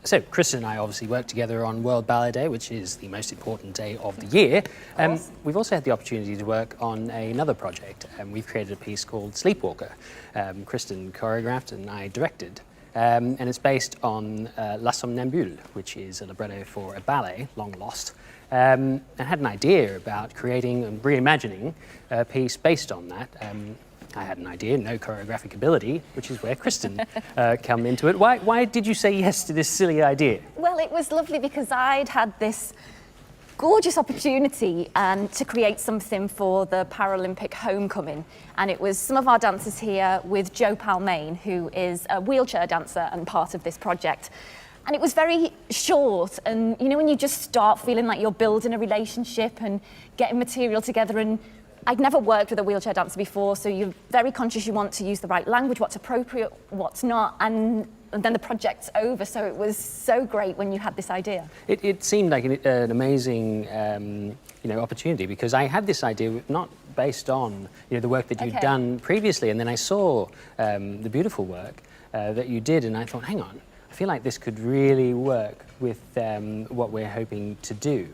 So Kristen and I obviously worked together on World Ballet Day, which is the most important day of the year. We've also had the opportunity to work on another project. We've created a piece called Sleepwalker. Kristen choreographed and I directed. And it's based on La Somnambule, which is a libretto for a ballet, long lost. And had an idea about creating and reimagining a piece based on that. I had an idea, no choreographic ability, which is where Kristen come into it. Why did you say yes to this silly idea? Well, it was lovely because I'd had this gorgeous opportunity to create something for the Paralympic homecoming. And it was some of our dancers here with Jo Palmain, who is a wheelchair dancer and part of this project. And it was very short, and you know when you just start feeling like you're building a relationship and getting material together, and I'd never worked with a wheelchair dancer before, so you're very conscious you want to use the right language, what's appropriate, what's not, and then the project's over, so it was so great when you had this idea. It seemed like an amazing opportunity, because I had this idea not based on the work that you'd done previously, and then I saw the beautiful work that you did, and I thought, hang on, I feel like this could really work with what we're hoping to do.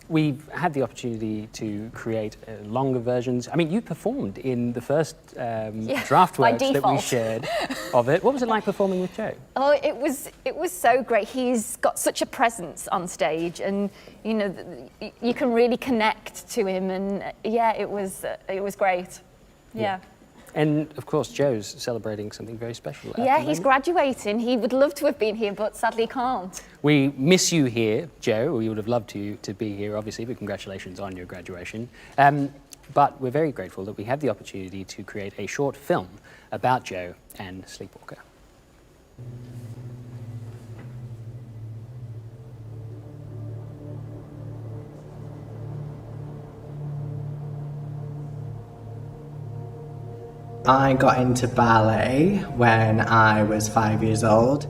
We've had the opportunity to create longer versions. I mean, you performed in the first draft works that we shared of it. What was it like performing with Jo? Oh, it was so great. He's got such a presence on stage, and you can really connect to him. And yeah, it was great. Yeah. And of course, Jo's celebrating something very special. Yeah, he's graduating. He would love to have been here, but sadly can't. We miss you here, Jo. We would have loved you to be here, obviously, but congratulations on your graduation. But we're very grateful that we had the opportunity to create a short film about Jo and Sleepwalker. I got into ballet when I was 5 years old.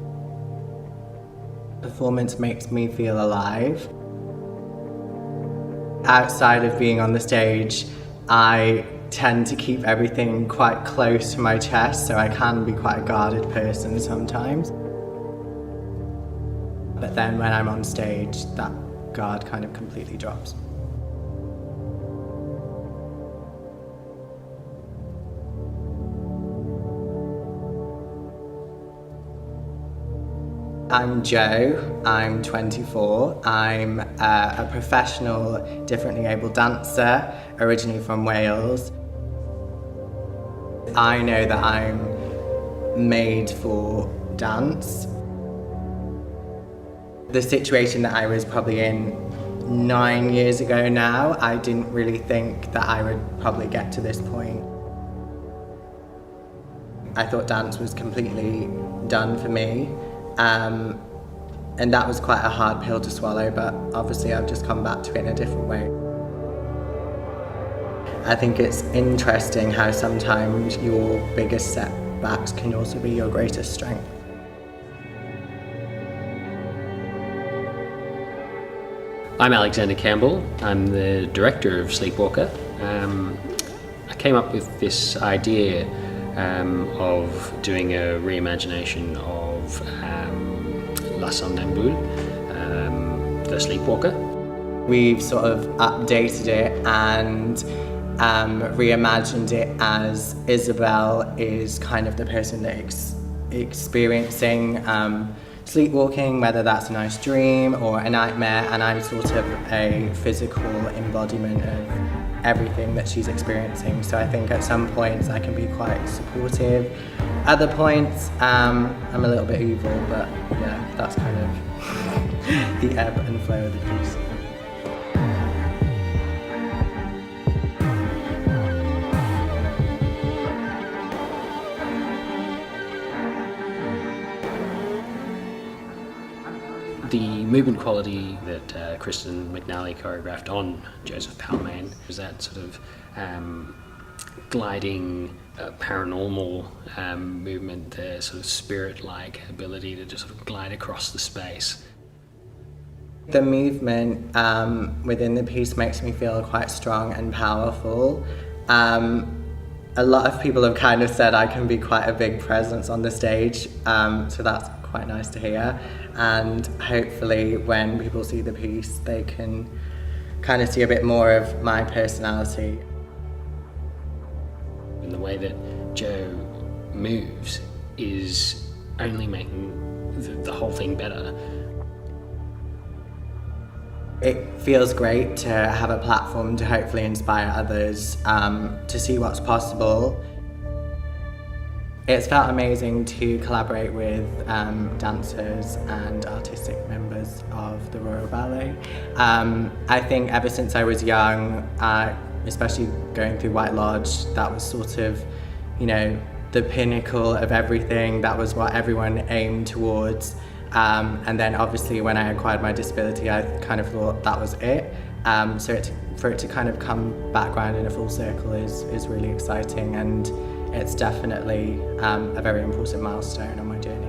Performance makes me feel alive. Outside of being on the stage, I tend to keep everything quite close to my chest, so I can be quite a guarded person sometimes. But then when I'm on stage, that guard kind of completely drops. I'm Jo, I'm 24, I'm a professional differently abled dancer, originally from Wales. I know that I'm made for dance. The situation that I was probably in 9 years ago now, I didn't really think that I would probably get to this point. I thought dance was completely done for me. And that was quite a hard pill to swallow, but obviously I've just come back to it in a different way. I think it's interesting how sometimes your biggest setbacks can also be your greatest strength. I'm Alexander Campbell. I'm the director of Sleepwalker. I came up with this idea of doing a reimagination of La Somnambule, the Sleepwalker. We've sort of updated it and reimagined it as Isabel is kind of the person that's experiencing sleepwalking, whether that's a nice dream or a nightmare, and I'm sort of a physical embodiment of everything that she's experiencing. So I think at some points I can be quite supportive. Other points, I'm a little bit evil, but yeah, that's kind of the ebb and flow of the piece. The movement quality that Kristen McNally choreographed on Joseph Palmain was that sort of gliding, paranormal movement, the sort of spirit-like ability to just sort of glide across the space. The movement within the piece makes me feel quite strong and powerful. A lot of people have kind of said I can be quite a big presence on the stage, so that's quite nice to hear. And hopefully when people see the piece, they can kind of see a bit more of my personality. And the way that Jo moves is only making the whole thing better. It feels great to have a platform to hopefully inspire others to see what's possible. It's felt amazing to collaborate with dancers and artistic members of the Royal Ballet. I think ever since I was young, especially going through White Lodge, that was sort of, you know, the pinnacle of everything. That was what everyone aimed towards. And then obviously when I acquired my disability, I kind of thought that was it. For it to kind of come back round in a full circle is really exciting, and it's definitely a very important milestone on my journey.